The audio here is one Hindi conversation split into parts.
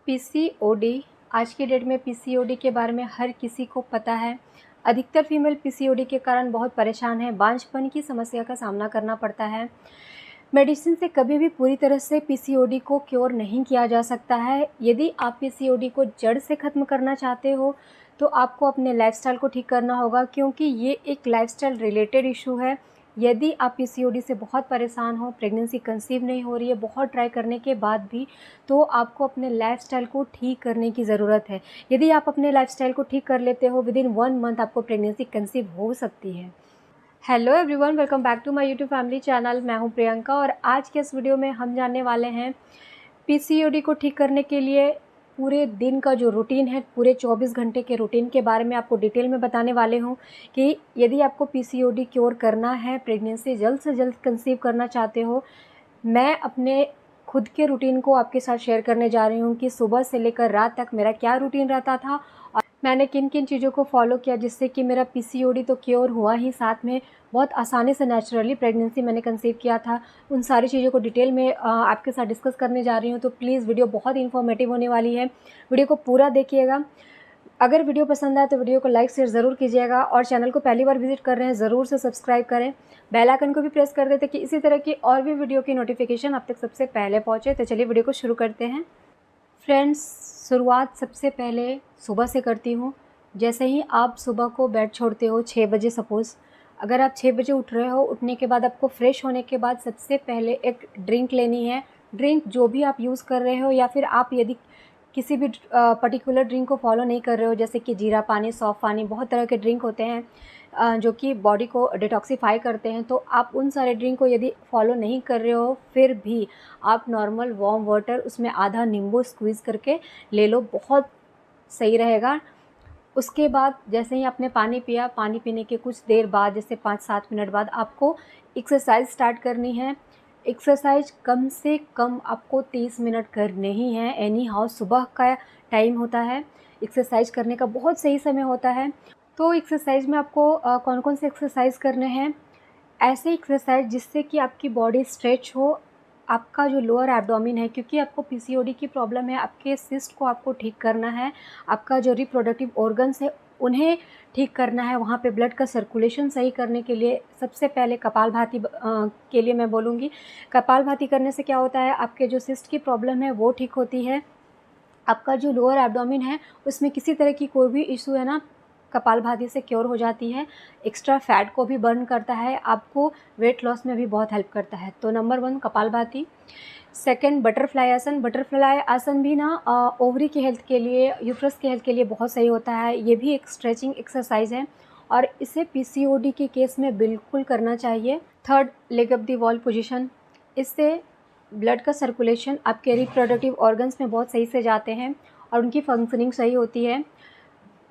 पीसीओडी। आज की डेट में पीसीओडी के बारे में हर किसी को पता है। अधिकतर फीमेल पीसीओडी के कारण बहुत परेशान है, बांझपन की समस्या का सामना करना पड़ता है। मेडिसिन से कभी भी पूरी तरह से पीसीओडी को क्योर नहीं किया जा सकता है। यदि आप पीसीओडी को जड़ से ख़त्म करना चाहते हो तो आपको अपने लाइफ़स्टाइल को ठीक करना होगा, क्योंकि ये एक लाइफ़स्टाइल रिलेटेड इशू है। यदि आप पीसीओडी से बहुत परेशान हो, प्रेगनेंसी कंसीव नहीं हो रही है बहुत ट्राई करने के बाद भी, तो आपको अपने लाइफ़स्टाइल को ठीक करने की ज़रूरत है। यदि आप अपने लाइफ़स्टाइल को ठीक कर लेते हो, विदिन 1 मंथ आपको प्रेगनेंसी कंसीव हो सकती है। Hello everyone, welcome back to my YouTube family channel. मैं हूं प्रियंका और आज के इस वीडियो में हम जानने वाले हैं पीसीओडी को ठीक करने के लिए पूरे दिन का जो रूटीन है, पूरे 24 घंटे के रूटीन के बारे में आपको डिटेल में बताने वाले हूं कि यदि आपको पीसीओडी क्योर करना है, प्रेगनेंसी जल्द से जल्द कंसीव करना चाहते हो, मैं अपने खुद के रूटीन को आपके साथ शेयर करने जा रही हूँ कि सुबह से लेकर रात तक मेरा क्या रूटीन रहता था और मैंने किन किन चीज़ों को फॉलो किया जिससे कि मेरा पीसीओडी तो क्योर हुआ ही, साथ में बहुत आसानी से नेचुरली प्रेगनेंसी मैंने कंसीव किया था। उन सारी चीज़ों को डिटेल में आपके साथ डिस्कस करने जा रही हूँ, तो प्लीज़ वीडियो बहुत इन्फॉर्मेटिव होने वाली है। वीडियो को पूरा देखिएगा। अगर वीडियो पसंद आए तो वीडियो को लाइक शेयर ज़रूर कीजिएगा और चैनल को पहली बार विजिट कर रहे हैं ज़रूर से सब्सक्राइब करें, बेल आइकन को भी प्रेस कर देते कि इसी तरह की और भी वीडियो की नोटिफिकेशन आप तक सबसे पहले पहुंचे। तो चलिए वीडियो को शुरू करते हैं। फ्रेंड्स, शुरुआत सबसे पहले सुबह से करती हूँ। जैसे ही आप सुबह को बेड छोड़ते हो 6 बजे, सपोज़ अगर आप 6 बजे उठ रहे हो, उठने के बाद आपको फ्रेश होने के बाद सबसे पहले एक ड्रिंक लेनी है। ड्रिंक जो भी आप यूज़ कर रहे हो, या फिर आप यदि किसी भी पर्टिकुलर ड्रिंक को फॉलो नहीं कर रहे हो, जैसे कि जीरा पानी, सौंफ पानी, बहुत तरह के ड्रिंक होते हैं जो कि बॉडी को डिटॉक्सिफाई करते हैं, तो आप उन सारे ड्रिंक को यदि फॉलो नहीं कर रहे हो, फिर भी आप नॉर्मल वार्म वाटर उसमें आधा नींबू स्क्वीज़ करके ले लो, बहुत सही रहेगा। उसके बाद जैसे ही आपने पानी पिया, पानी पीने के कुछ देर बाद, जैसे 5-7 मिनट बाद, आपको एक्सरसाइज स्टार्ट करनी है। एक्सरसाइज कम से कम आपको 30 मिनट करने ही हैं। एनी हाउ सुबह का टाइम होता है, एक्सरसाइज करने का बहुत सही समय होता है। तो एक्सरसाइज में आपको कौन कौन से एक्सरसाइज करने हैं, ऐसे एक्सरसाइज जिससे कि आपकी बॉडी स्ट्रेच हो, आपका जो लोअर एब्डोमेन है, क्योंकि आपको पीसीओडी की प्रॉब्लम है, आपके सिस्ट को आपको ठीक करना है, आपका जो रिप्रोडक्टिव ऑर्गन्स है उन्हें ठीक करना है, वहाँ पे ब्लड का सर्कुलेशन सही करने के लिए सबसे पहले कपालभाति के लिए मैं बोलूँगी। कपालभाति करने से क्या होता है, आपके जो सिस्ट की प्रॉब्लम है वो ठीक होती है, आपका जो लोअर एब्डोमेन है उसमें किसी तरह की कोई भी इशू है ना, कपालभाति से क्योर हो जाती है। एक्स्ट्रा फैट को भी बर्न करता है, आपको वेट लॉस में भी बहुत हेल्प करता है। तो नंबर 1 कपालभाति। सेकंड बटरफ्लाई आसन। बटरफ्लाई आसन भी ना ओवरी की हेल्थ के लिए, यूट्रस की हेल्थ के लिए बहुत सही होता है। ये भी एक स्ट्रेचिंग एक्सरसाइज है और इसे पीसीओडी के केस में बिल्कुल करना चाहिए। Third, leg up the wall position. इससे ब्लड का सर्कुलेशन आपके रिप्रोडक्टिव ऑर्गन्स में बहुत सही से जाते हैं और उनकी फंक्शनिंग सही होती है।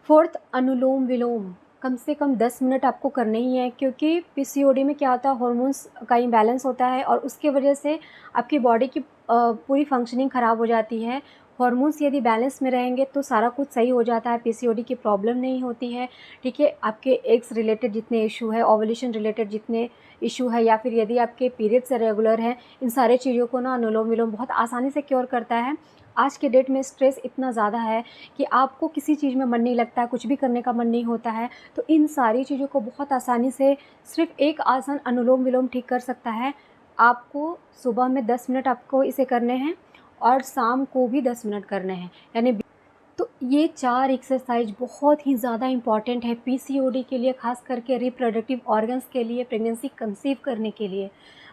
फोर्थ, अनुलोम विलोम। कम से कम 10 मिनट आपको करने ही है, क्योंकि पीसीओडी में क्या होता है, हार्मोन्स का इम्बैलेंस होता है और उसके वजह से आपकी बॉडी की पूरी फंक्शनिंग ख़राब हो जाती है। हार्मोन्स यदि बैलेंस में रहेंगे तो सारा कुछ सही हो जाता है, पीसीओडी की प्रॉब्लम नहीं होती है। ठीक है, आपके एग्स रिलेटेड जितने इशू है, ओवुलेशन रिलेटेड जितने इशू है, या फिर यदि आपके पीरियड्स रेगुलर हैं, इन सारे चीज़ों को ना अनुलोम विलोम बहुत आसानी से क्योर करता है। आज के डेट में स्ट्रेस इतना ज़्यादा है कि आपको किसी चीज़ में मन नहीं लगता है, कुछ भी करने का मन नहीं होता है, तो इन सारी चीज़ों को बहुत आसानी से सिर्फ एक आसन अनुलोम विलोम ठीक कर सकता है। आपको सुबह में 10 मिनट आपको इसे करने हैं और शाम को भी 10 मिनट करने हैं, यानी तो ये 4 एक्सरसाइज बहुत ही ज़्यादा इम्पॉर्टेंट है पीसीओडी के लिए, ख़ास करके रिप्रोडक्टिव ऑर्गन्स के लिए, प्रेगनेंसी कंसीव करने के लिए।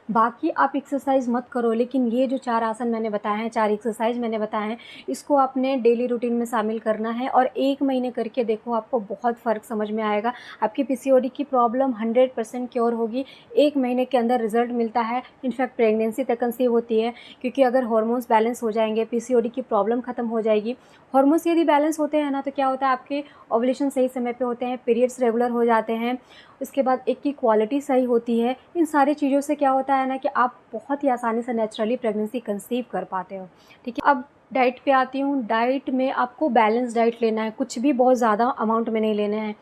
बाकी आप एक्सरसाइज मत करो, लेकिन ये जो 4 आसन मैंने बताए हैं, 4 एक्सरसाइज मैंने बताए हैं, इसको आपने डेली रूटीन में शामिल करना है और 1 महीने करके देखो, आपको बहुत फ़र्क समझ में आएगा। आपकी पीसीओडी की प्रॉब्लम 100% क्योर होगी। 1 महीने के अंदर रिजल्ट मिलता है, इनफैक्ट प्रेगनेंसी तक कंसीव होती है, क्योंकि अगर हार्मोन्स बैलेंस हो जाएंगे, पीसीओडी की प्रॉब्लम ख़त्म हो जाएगी। हार्मोन्स यदि बैलेंस होते हैं ना, तो क्या होता है, आपके ओवुलेशन सही समय पे होते हैं, पीरियड्स रेगुलर हो जाते हैं, उसके बाद एक की क्वालिटी सही होती है। इन सारी चीज़ों से क्या होता है ना कि आप बहुत ही आसानी से नेचुरली प्रेगनेंसी कंसीव कर पाते हो। ठीक है, अब डाइट पे आती हूँ। डाइट में आपको बैलेंस डाइट लेना है, कुछ भी बहुत ज़्यादा अमाउंट में नहीं लेना है।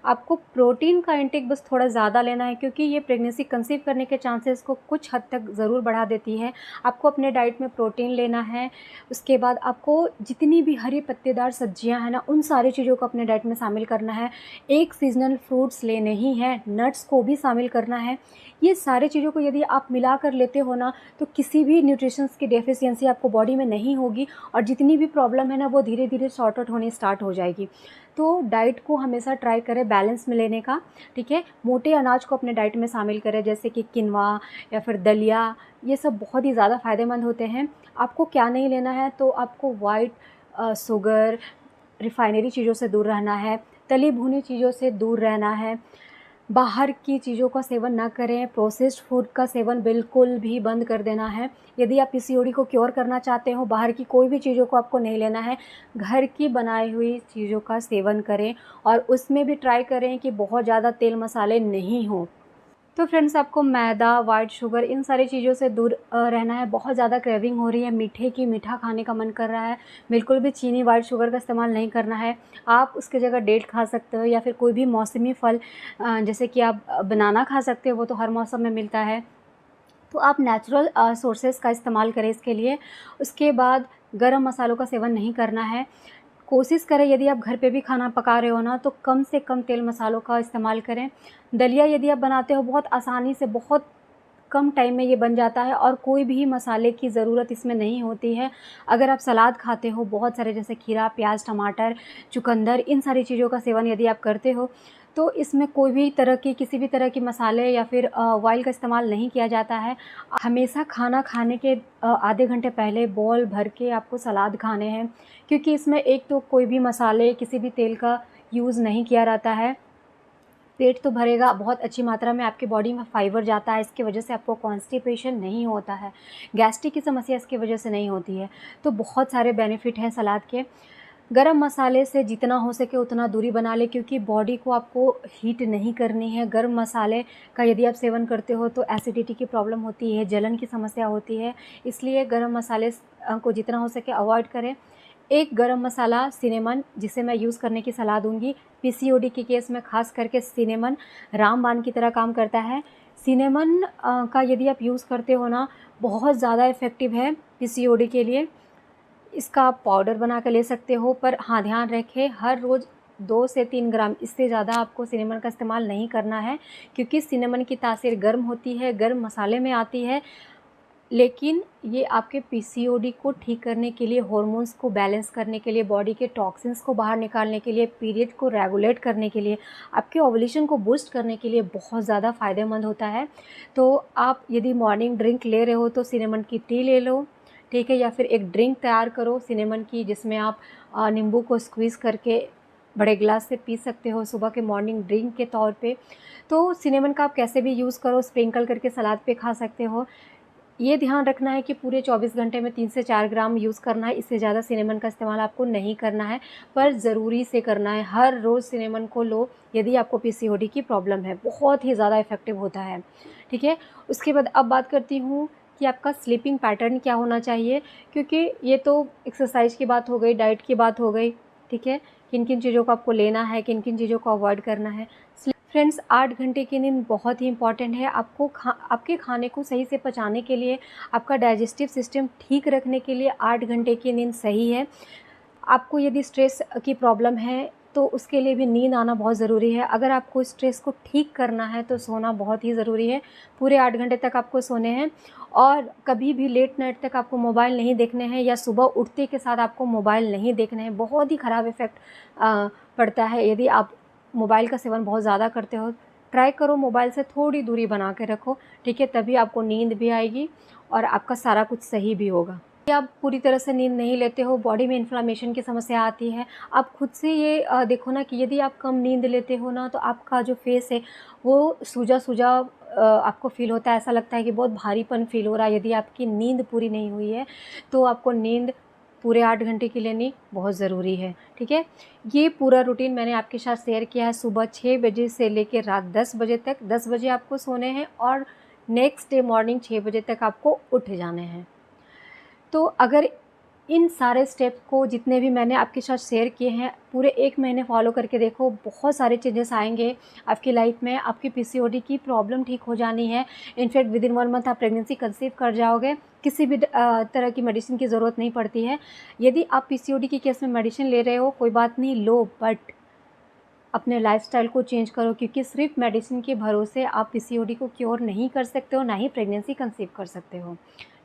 आपको प्रोटीन का इंटेक बस थोड़ा ज़्यादा लेना है, क्योंकि ये प्रेगनेंसी कंसीव करने के चांसेस को कुछ हद तक ज़रूर बढ़ा देती है। आपको अपने डाइट में प्रोटीन लेना है। उसके बाद आपको जितनी भी हरी पत्तेदार सब्जियां हैं ना, उन सारी चीज़ों को अपने डाइट में शामिल करना है। एक सीजनल फ्रूट्स लेने ही हैं, नट्स को भी शामिल करना है। ये सारी चीज़ों को यदि आप मिला कर लेते हो ना, तो किसी भी न्यूट्रिशंस की डेफिशिएंसी आपको बॉडी में नहीं होगी, और जितनी भी प्रॉब्लम है ना, वो धीरे धीरे सॉर्ट आउट होनी स्टार्ट हो जाएगी। तो डाइट को हमेशा ट्राई करें बैलेंस में लेने का, ठीक है। मोटे अनाज को अपने डाइट में शामिल करें, जैसे कि किनवा या फिर दलिया, ये सब बहुत ही ज़्यादा फ़ायदेमंद होते हैं। आपको क्या नहीं लेना है, तो आपको वाइट शुगर, रिफाइनरी चीज़ों से दूर रहना है, तली भुनी चीज़ों से दूर रहना है, बाहर की चीज़ों का सेवन ना करें, प्रोसेस्ड फूड का सेवन बिल्कुल भी बंद कर देना है। यदि आप पीसीओडी को क्योर करना चाहते हो, बाहर की कोई भी चीज़ों को आपको नहीं लेना है, घर की बनाई हुई चीज़ों का सेवन करें, और उसमें भी ट्राई करें कि बहुत ज़्यादा तेल मसाले नहीं हो। तो फ्रेंड्स, आपको मैदा, वाइट शुगर, इन सारी चीज़ों से दूर रहना है। बहुत ज़्यादा क्रेविंग हो रही है मीठे की, मीठा खाने का मन कर रहा है, बिल्कुल भी चीनी, वाइट शुगर का इस्तेमाल नहीं करना है। आप उसकी जगह डेट खा सकते हो, या फिर कोई भी मौसमी फल, जैसे कि आप बनाना खा सकते हो, वो तो हर मौसम में मिलता है। तो आप नेचुरल सोर्सेज़ का इस्तेमाल करें इसके लिए। उसके बाद गरम मसालों का सेवन नहीं करना है। कोशिश करें, यदि आप घर पे भी खाना पका रहे हो ना, तो कम से कम तेल मसालों का इस्तेमाल करें। दलिया यदि आप बनाते हो, बहुत आसानी से, बहुत कम टाइम में ये बन जाता है, और कोई भी मसाले की ज़रूरत इसमें नहीं होती है। अगर आप सलाद खाते हो बहुत सारे, जैसे खीरा, प्याज, टमाटर, चुकंदर, इन सारी चीज़ों का सेवन यदि आप करते हो, तो इसमें कोई भी तरह की, किसी भी तरह की मसाले या फिर ऑयल का इस्तेमाल नहीं किया जाता है। हमेशा खाना खाने के आधे घंटे पहले बॉल भर के आपको सलाद खाने हैं, क्योंकि इसमें एक तो कोई भी मसाले, किसी भी तेल का यूज़ नहीं किया रहता है। पेट तो भरेगा, बहुत अच्छी मात्रा में आपकी बॉडी में फाइबर जाता है, इसकी वजह से आपको कॉन्स्टिपेशन नहीं होता है, गैस्ट्रिक की समस्या इसकी वजह से नहीं होती है। तो बहुत सारे बेनिफिट हैं सलाद के। गरम मसाले से जितना हो सके उतना दूरी बना लें, क्योंकि बॉडी को आपको हीट नहीं करनी है। गरम मसाले का यदि आप सेवन करते हो तो एसिडिटी की प्रॉब्लम होती है, जलन की समस्या होती है, इसलिए गरम मसाले को जितना हो सके अवॉइड करें। एक गरम मसाला सिनेमन, जिसे मैं यूज़ करने की सलाह दूंगी पीसीओडी के केस में, खास करके सिनेमन रामबाण की तरह काम करता है। सिनेमन का यदि आप यूज़ करते हो ना, बहुत ज़्यादा इफ़ेक्टिव है पीसीओडी के लिए। इसका आप पाउडर बना कर ले सकते हो, पर हाँ, ध्यान रखें, हर रोज़ 2 से 3 ग्राम, इससे ज़्यादा आपको सिनेमन का इस्तेमाल नहीं करना है, क्योंकि सिनेमन की तासीर गर्म होती है, गर्म मसाले में आती है। लेकिन ये आपके पीसीओडी को ठीक करने के लिए, हार्मोन्स को बैलेंस करने के लिए, बॉडी के टॉक्सिन्स को बाहर निकालने के लिए, पीरियड को रेगुलेट करने के लिए, आपके ओवुलेशन को बूस्ट करने के लिए बहुत ज़्यादा फ़ायदेमंद होता है। तो आप यदि मॉर्निंग ड्रिंक ले रहे हो, तो सिनेमन की टी ले लो, ठीक है, या फिर एक ड्रिंक तैयार करो सिनेमन की, जिसमें आप नींबू को स्क्वीज़ करके बड़े गिलास से पी सकते हो सुबह के मॉर्निंग ड्रिंक के तौर पे। तो सिनेमन का आप कैसे भी यूज़ करो, स्प्रिंकल करके सलाद पे खा सकते हो। ये ध्यान रखना है कि पूरे 24 घंटे में 3 से 4 ग्राम यूज़ करना है, इससे ज़्यादा सिनेमन का इस्तेमाल आपको नहीं करना है, पर ज़रूरी से करना है। हर रोज़ सिनेमन को लो यदि आपको पीसीओडी की प्रॉब्लम है, बहुत ही ज़्यादा इफ़ेक्टिव होता है, ठीक है। उसके बाद अब बात करती हूँ कि आपका स्लीपिंग पैटर्न क्या होना चाहिए, क्योंकि ये तो एक्सरसाइज की बात हो गई, डाइट की बात हो गई, ठीक है। किन किन चीज़ों को आपको लेना है, किन किन चीज़ों को अवॉइड करना है। फ्रेंड्स, 8 घंटे की नींद बहुत ही इंपॉर्टेंट है। आपको आपके खाने को सही से पचाने के लिए, आपका डाइजेस्टिव सिस्टम ठीक रखने के लिए 8 घंटे की नींद सही है। आपको यदि स्ट्रेस की प्रॉब्लम है, तो उसके लिए भी नींद आना बहुत ज़रूरी है। अगर आपको स्ट्रेस को ठीक करना है, तो सोना बहुत ही ज़रूरी है। पूरे 8 घंटे तक आपको सोने हैं, और कभी भी लेट नाइट तक आपको मोबाइल नहीं देखने हैं, या सुबह उठते के साथ आपको मोबाइल नहीं देखने हैं। बहुत ही ख़राब इफ़ेक्ट पड़ता है यदि आप मोबाइल का सेवन बहुत ज़्यादा करते हो। ट्राई करो मोबाइल से थोड़ी दूरी बना के रखो, ठीक है, तभी आपको नींद भी आएगी और आपका सारा कुछ सही भी होगा। यदि आप पूरी तरह से नींद नहीं लेते हो, बॉडी में इन्फ्लामेशन की समस्या आती है। आप खुद से ये देखो ना कि यदि आप कम नींद लेते हो ना, तो आपका जो फेस है वो सूजा-सूजा आपको फ़ील होता है, ऐसा लगता है कि बहुत भारीपन फ़ील हो रहा है। यदि आपकी नींद पूरी नहीं हुई है, तो आपको नींद पूरे 8 घंटे की लेनी बहुत ज़रूरी है, ठीक है। ये पूरा रूटीन मैंने आपके साथ शेयर किया है, सुबह 6 बजे से लेकर रात 10 बजे तक। 10 बजे आपको सोने हैं, और नेक्स्ट डे मॉर्निंग 6 बजे तक आपको उठ जाने हैं। तो अगर इन सारे स्टेप को जितने भी मैंने आपके साथ शेयर किए हैं पूरे 1 महीने फॉलो करके देखो, बहुत सारे चेंजेस आएंगे आपकी लाइफ में। आपकी पीसीओडी की प्रॉब्लम ठीक हो जानी है। इनफैक्ट विदिन 1 मंथ आप प्रेगनेंसी कंसीव कर जाओगे। किसी भी तरह की मेडिसिन की ज़रूरत नहीं पड़ती है। यदि आप पीसीओडी के केस में मेडिसिन ले रहे हो कोई बात नहीं, लो, बट अपने लाइफस्टाइल को चेंज करो, क्योंकि सिर्फ मेडिसिन के भरोसे आप पीसीओडी को क्योर नहीं कर सकते हो, ना ही प्रेगनेंसी कंसीव कर सकते हो।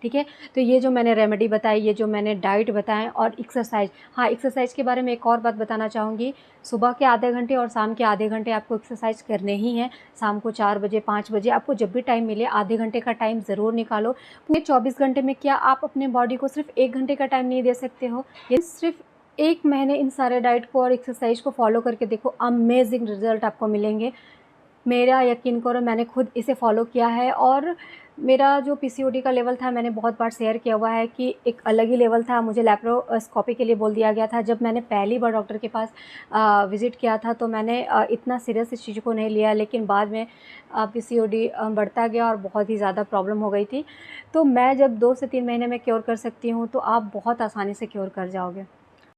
ठीक है, तो ये जो मैंने रेमेडी बताई, ये जो मैंने डाइट बताएं और एक्सरसाइज, हाँ एक्सरसाइज के बारे में एक और बात बताना चाहूँगी। सुबह के आधे घंटे और शाम के आधे घंटे आपको एक्सरसाइज करने ही है। शाम को 4 बजे 5 बजे आपको जब भी टाइम मिले आधे घंटे का टाइम ज़रूर निकालो। पूरे 24 घंटे में क्या आप अपने बॉडी को सिर्फ 1 घंटे का टाइम नहीं दे सकते हो? ये सिर्फ 1 महीने इन सारे डाइट को और एक्सरसाइज को फॉलो करके देखो, अमेजिंग रिजल्ट आपको मिलेंगे। मेरा यकीन करो, मैंने खुद इसे फॉलो किया है और मेरा जो पीसीओडी का लेवल था, मैंने बहुत बार शेयर किया हुआ है कि एक अलग ही लेवल था। मुझे लैप्रोस्कोपी के लिए बोल दिया गया था। जब मैंने पहली बार डॉक्टर के पास विज़िट किया था तो मैंने इतना सीरियस इस चीज़ को नहीं लिया, लेकिन बाद में पीसीओडी बढ़ता गया और बहुत ही ज़्यादा प्रॉब्लम हो गई थी। तो मैं जब 2 से 3 महीने में क्योर कर सकती हूँ, तो आप बहुत आसानी से क्योर कर जाओगे।